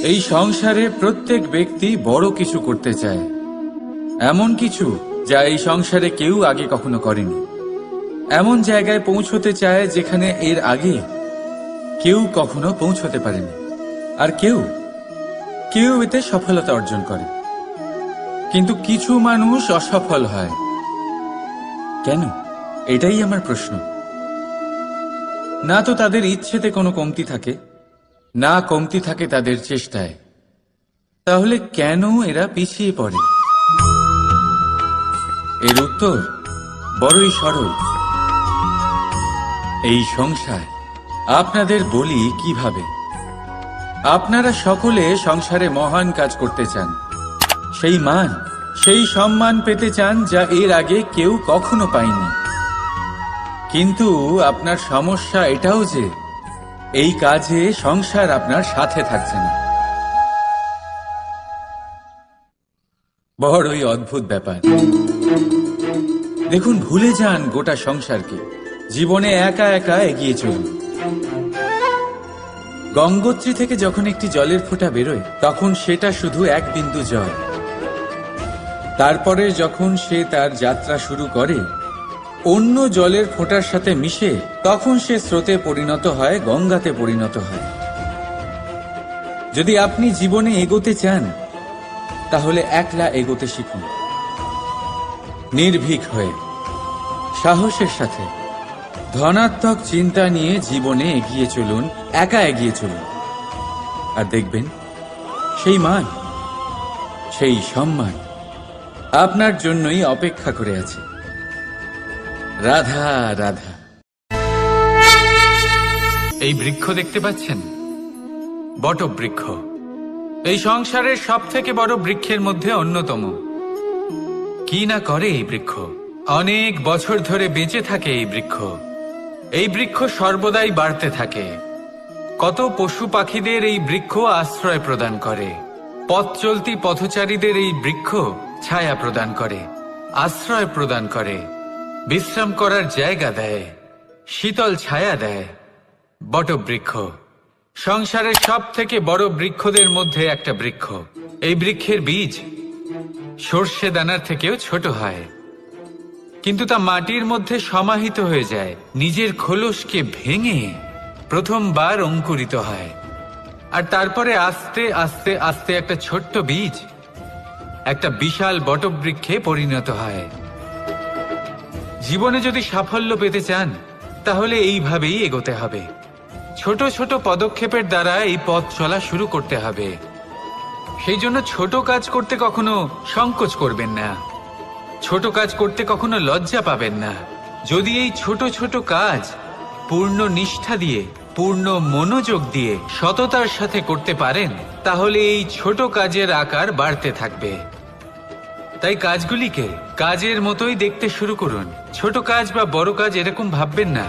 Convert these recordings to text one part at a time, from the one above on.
এই সংসারে প্রত্যেক ব্যক্তি বড় কিছু করতে চায়, এমন কিছু যা এই সংসারে কেউ আগে কখনো করেনি। এমন জায়গায় পৌঁছতে চায় যেখানে এর আগে কেউ কখনো পৌঁছতে পারেনি। আর কেউ এতে সফলতা অর্জন করে, কিন্তু কিছু মানুষ অসফল হয় কেন? এটাই আমার প্রশ্ন। না তো তাদের ইচ্ছেতে কোনো কমতি থাকে, না কমতি থাকে তাদের চেষ্টায়। তাহলে কেন এরা পিছিয়ে পড়ে? এর উত্তর বড়ই সরল। এই সংসার। আপনাদের বলি কিভাবে। আপনারা সকলে সংসারে মহান কাজ করতে চান, সেই মান, সেই সম্মান পেতে চান যা এর আগে কেউ কখনো পায়নি। কিন্তু আপনার সমস্যা এটাও যে এই কাজে সংসার আপনার সাথে থাকছে না। বড়ই অদ্ভুত ব্যাপার। দেখুন, ভুলে যান গোটা সংসারকে, জীবনে একা একা এগিয়ে চলুন। গঙ্গোত্রী থেকে যখন একটি জলের ফোঁটা বেরোয় তখন সেটা শুধু এক বিন্দু জল। তারপরে যখন সে তার যাত্রা শুরু করে অন্য জলের ফোঁটার সাথে মিশে, তখন সে স্রোতে পরিণত হয়, গঙ্গাতে পরিণত হয়। যদি আপনি জীবনে এগোতে চান তাহলে একলা এগোতে শিখুন, নির্ভীক হয়ে, সাহসের সাথে, ধনাত্মক চিন্তা নিয়ে জীবনে এগিয়ে চলুন, একা এগিয়ে চলুন। আর দেখবেন সেই মান, সেই সম্মান আপনার জন্যই অপেক্ষা করে আছে। রাধা রাধা। এই বৃক্ষ দেখতে পাচ্ছেন, বটবৃক্ষ। এই সংসারের সব থেকে বড় বৃক্ষের মধ্যে অন্যতম। কি না করে এই বৃক্ষ? অনেক বছর ধরে বেঁচে থাকে এই বৃক্ষ। এই বৃক্ষ সর্বদাই বাড়তে থাকে। কত পশু পাখিদের এই বৃক্ষ আশ্রয় প্রদান করে। পথ চলতি পথচারীদের এই বৃক্ষ ছায়া প্রদান করে, আশ্রয় প্রদান করে, বিশ্রাম করার জায়গা দেয়, শীতল ছায়া দেয়। বটবৃক্ষ সংসারের সব থেকে বড় বৃক্ষদের মধ্যে একটা বৃক্ষ। এই বৃক্ষের বীজ সর্ষে দানার থেকেও ছোট হয়, কিন্তু তা মাটির মধ্যে সমাহিত হয়ে যায়, নিজের খোলসকে ভেঙে প্রথমবার অঙ্কুরিত হয়। আর তারপরে আস্তে আস্তে আস্তে একটা ছোট্ট বীজ একটা বিশাল বটবৃক্ষে পরিণত হয়। জীবনে যদি সাফল্য পেতে চান তাহলে এইভাবেই এগোতে হবে। ছোট ছোট পদক্ষেপের দ্বারা এই পথ চলা শুরু করতে হবে। সেই জন্য ছোট কাজ করতে কখনো সংকোচ করবেন না, ছোট কাজ করতে কখনো লজ্জা পাবেন না। যদি এই ছোট ছোট কাজ পূর্ণ নিষ্ঠা দিয়ে, পূর্ণ মনোযোগ দিয়ে, সততার সাথে করতে পারেন, তাহলে এই ছোট কাজের আকার বাড়তে থাকবে। তাই কাজগুলিকে কাজের মতোই দেখতে শুরু করুন। ছোট কাজ বা বড় কাজ এরকম ভাববেন না।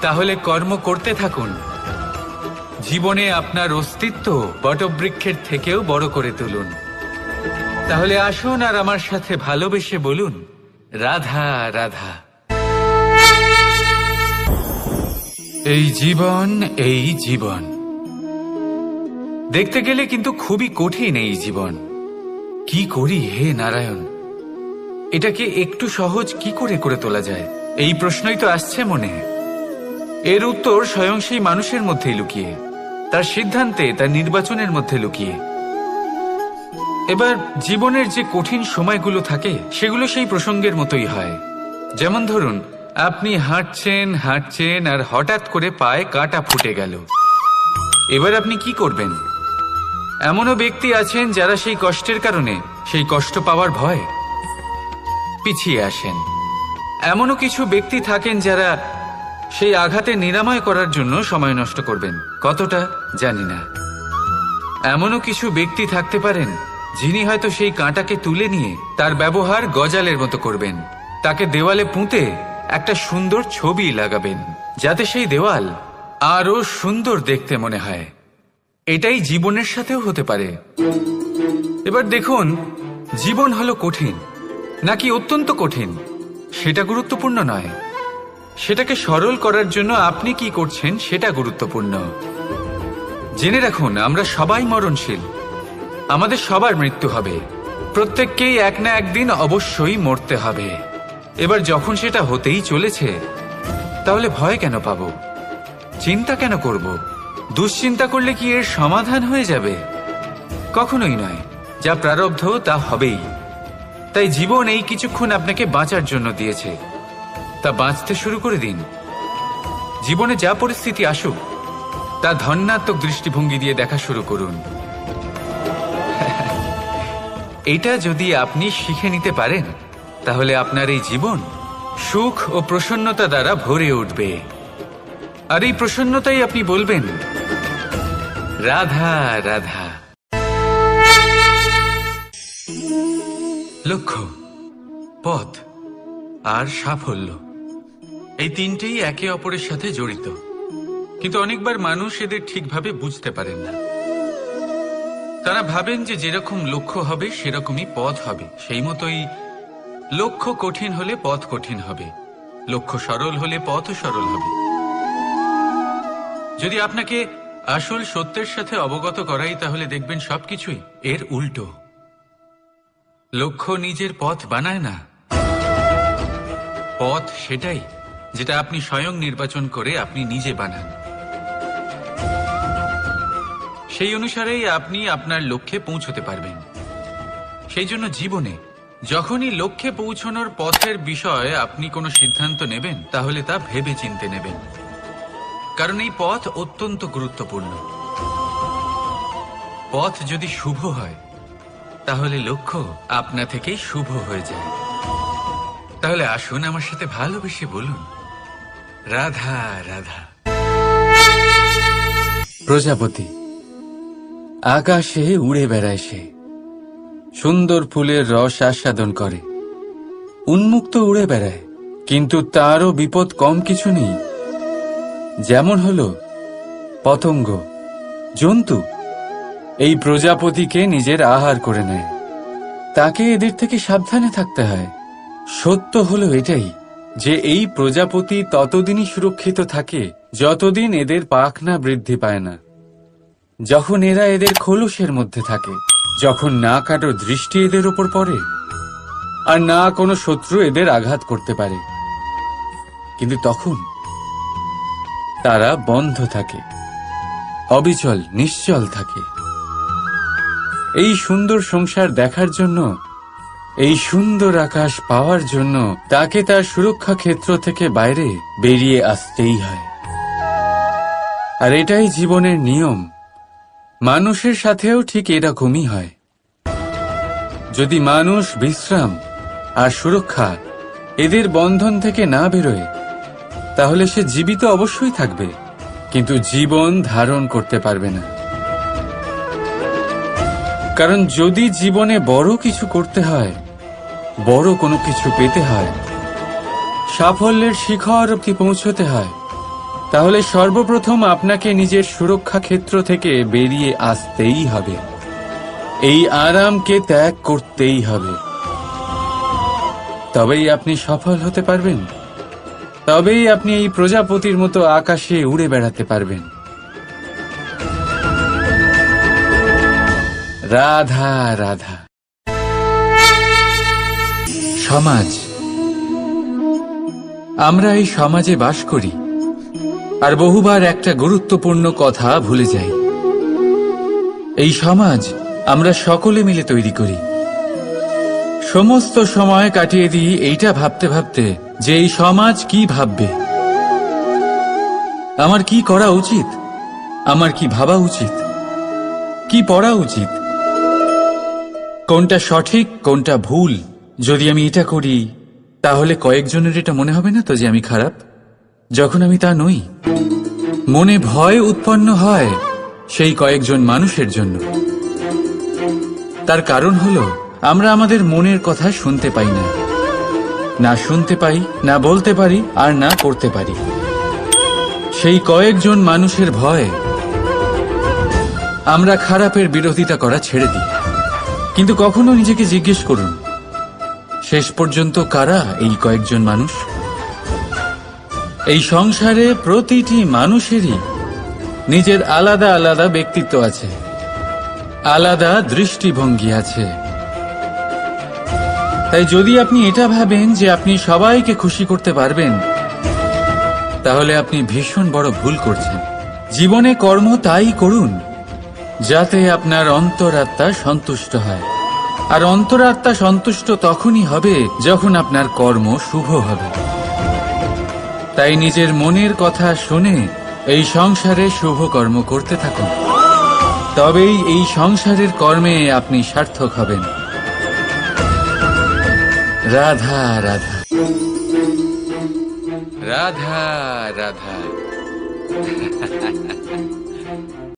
তাহলে কর্ম করতে থাকুন। জীবনে আপনার অস্তিত্ব বটবৃক্ষের থেকেও বড় করে তুলুন। তাহলে আসুন আর আমার সাথে ভালোবেসে বলুন, রাধা রাধা। এই জীবন, এই জীবন দেখতে গেলে কিন্তু খুবই কঠিন। এই জীবন কি করি হে নারায়ণ, এটাকে একটু সহজ কি করে করে তোলা যায়, এই প্রশ্নই তো আসছে মনে। এর উত্তর স্বয়ং সেই মানুষের মধ্যেই লুকিয়ে, তার সিদ্ধান্তে, তার নির্বাচনের মধ্যে লুকিয়ে। এবার জীবনের যে কঠিন সময়গুলো থাকে সেগুলো সেই প্রসঙ্গের মতোই হয়। যেমন ধরুন, আপনি হাঁটছেন হাঁটছেন আর হঠাৎ করে পায়ে কাঁটা ফুটে গেল। এবার আপনি কি করবেন? এমনও ব্যক্তি আছেন যারা সেই কষ্টের কারণে, সেই কষ্ট পাওয়ার ভয় পিছিয়ে আসেন। এমনও কিছু ব্যক্তি থাকেন যারা সেই আঘাতে নিরাময় করার জন্য সময় নষ্ট করবেন, কতটা জানি না। এমনও কিছু ব্যক্তি থাকতে পারেন যিনি হয়তো সেই কাঁটাকে তুলে নিয়ে তার ব্যবহার গজালের মতো করবেন, তাকে দেওয়ালে পুঁতে একটা সুন্দর ছবি লাগাবেন, যাতে সেই দেওয়াল আরো সুন্দর দেখতে মনে হয়। এটাই জীবনের সাথেও হতে পারে। এবার দেখুন, জীবন হলো কঠিন নাকি অত্যন্ত কঠিন সেটা গুরুত্বপূর্ণ নয়, সেটাকে সরল করার জন্য আপনি কি করছেন সেটা গুরুত্বপূর্ণ। জেনে রাখুন, আমরা সবাই মরণশীল। আমাদের সবার মৃত্যু হবে। প্রত্যেককেই এক না একদিন অবশ্যই মরতে হবে। এবার যখন সেটা হতেই চলেছে, তাহলে ভয় কেন পাবো? চিন্তা কেন করব? দুশ্চিন্তা করলে কি এর সমাধান হয়ে যাবে? কখনোই নয়। যা প্রারব্ধ তা হবেই। তাই জীবন এই কিছুক্ষণ আপনাকে বাঁচার জন্য দিয়েছে, তা বাঁচতে শুরু করে দিন। জীবনে যা পরিস্থিতি আসুক, তা ধন্যাত্মক দৃষ্টিভঙ্গি দিয়ে দেখা শুরু করুন। এটা যদি আপনি শিখে নিতে পারেন, তাহলে আপনার এই জীবন সুখ ও প্রসন্নতা দ্বারা ভরে উঠবে। আর এই প্রসন্নতাই আপনি বলবেন, রাধা রাধা। লক্ষ্য, পথ আর সাফল্য, এই তিনটেই একে অপরের সাথে জড়িত। কিন্তু অনেকবার মানুষ এদের ঠিকভাবে বুঝতে পারেন না। তারা ভাবেন যে যেরকম লক্ষ্য হবে সেরকমই পথ হবে। সেই মতোই লক্ষ্য কঠিন হলে পথ কঠিন হবে, লক্ষ্য সরল হলে পথও সরল হবে। যদি আপনাকে আসল সত্যের সাথে অবগত করাই, তাহলে দেখবেন সবকিছুই এর উল্টো। লক্ষ্য নিজের পথ বানায় না। পথ সেটাই যেটা আপনি স্বয়ং নির্বাচন করে আপনি নিজে বানান। সেই অনুসারেই আপনি আপনার লক্ষ্যে পৌঁছতে পারবেন। সেই জন্য জীবনে যখনই লক্ষ্যে পৌঁছানোর পথের বিষয়ে আপনি কোনো সিদ্ধান্ত নেবেন, তাহলে তা ভেবে চিন্তে নেবেন। কারণ এই পথ অত্যন্ত গুরুত্বপূর্ণ। পথ যদি শুভ হয়, তাহলে লক্ষ্য আপনা থেকেই শুভ হয়ে যায়। তাহলে আসুন আমার সাথে ভালোবেসে বলুন, রাধা রাধা। প্রজাপতি আকাশে উড়ে বেড়ায়, সে সুন্দর ফুলের রস আস্বাদন করে, উন্মুক্ত উড়ে বেড়ায়। কিন্তু তারও বিপদ কম কিছু নেই। যেমন হলো পতঙ্গ, জন্তু এই প্রজাপতিকে নিজের আহার করে নেয়। তাকে এদের থেকে সাবধানে থাকতে হয়। সত্য হলো এটাই যে এই প্রজাপতি ততদিনই সুরক্ষিত থাকে যতদিন এদের পাখনা বৃদ্ধি পায় না। যখন এরা এদের খোলসের মধ্যে থাকে, যখন না কারো দৃষ্টি এদের উপর পড়ে আর না কোনো শত্রু এদের আঘাত করতে পারে, কিন্তু তখন তারা বন্ধ থাকে, অবিচল নিশ্চল থাকে। এই সুন্দর সংসার দেখার জন্য, এই সুন্দর আকাশ পাওয়ার জন্য তাকে তার সুরক্ষা ক্ষেত্র থেকে বাইরে বেরিয়ে আসতেই হয়। আর এটাই জীবনের নিয়ম। মানুষের সাথেও ঠিক এরকমই হয়। যদি মানুষ বিশ্রাম আর সুরক্ষা এদের বন্ধন থেকে না বেরোয়, তাহলে সে জীবিত অবশ্যই থাকবে, কিন্তু জীবন ধারণ করতে পারবে না। কারণ যদি জীবনে বড় কিছু করতে হয়, বড় কোনো কিছু পেতে হয়, সাফল্যের শিখর অবধি পৌঁছতে হয়, তাহলে সর্বপ্রথম আপনাকে নিজের সুরক্ষা ক্ষেত্র থেকে বেরিয়ে আসতেই হবে। এই আরামকে ত্যাগ করতেই হবে। তবেই আপনি সফল হতে পারবেন। তবেই আপনি এই প্রজাপতির মতো আকাশে উড়ে বেড়াতে পারবেন। রাধা রাধা। সমাজ, আমরা এই সমাজে বাস করি আর বহুবার একটা গুরুত্বপূর্ণ কথা ভুলে যাই। এই সমাজ আমরা সকলে মিলে তৈরি করি। সমস্ত সময় কাটিয়ে দিই এইটা ভাবতে ভাবতে যে এই সমাজ কি ভাববে, আমার কি করা উচিত, আমার কি ভাবা উচিত, কি পড়া উচিত, কোনটা সঠিক কোনটা ভুল। যদি আমি এটা করি, তাহলে কয়েকজনের এটা মনে হবে না তো যে আমি খারাপ, যখন আমি তা নই। মনে ভয় উৎপন্ন হয় সেই কয়েকজন মানুষের জন্য। তার কারণ হলো আমরা আমাদের মনের কথা শুনতে পাই না, না শুনতে পাই, না বলতে পারি, আর না করতে পারি। সেই কয়েকজন মানুষের ভয়ে আমরা খারাপের বিরোধিতা করা ছেড়ে দিই। কিন্তু কখনো নিজেকে জিজ্ঞেস করুন, শেষ পর্যন্ত কারা এই কয়েকজন মানুষ? এই সংসারে প্রতিটি মানুষেরই নিজের আলাদা আলাদা ব্যক্তিত্ব আছে, আলাদা দৃষ্টিভঙ্গি আছে। তাই যদি আপনি এটা ভাবেন যে আপনি সবাইকে খুশি করতে পারবেন, তাহলে আপনি ভীষণ বড় ভুল করছেন। জীবনে কর্ম তাই করুন যাতে আপনার অন্তরাত্মা সন্তুষ্ট হয়, আর অন্তরাত্মা সন্তুষ্ট তখনই হবে যখন আপনার কর্ম শুভ হবে। তাই নিজের মনের কথা শুনে এই সংসারে শুভ কর্ম করতে থাকুন, তবেই এই সংসারের কর্মে আপনি সার্থক হবেন। রাধা রাধা রাধা রাধা।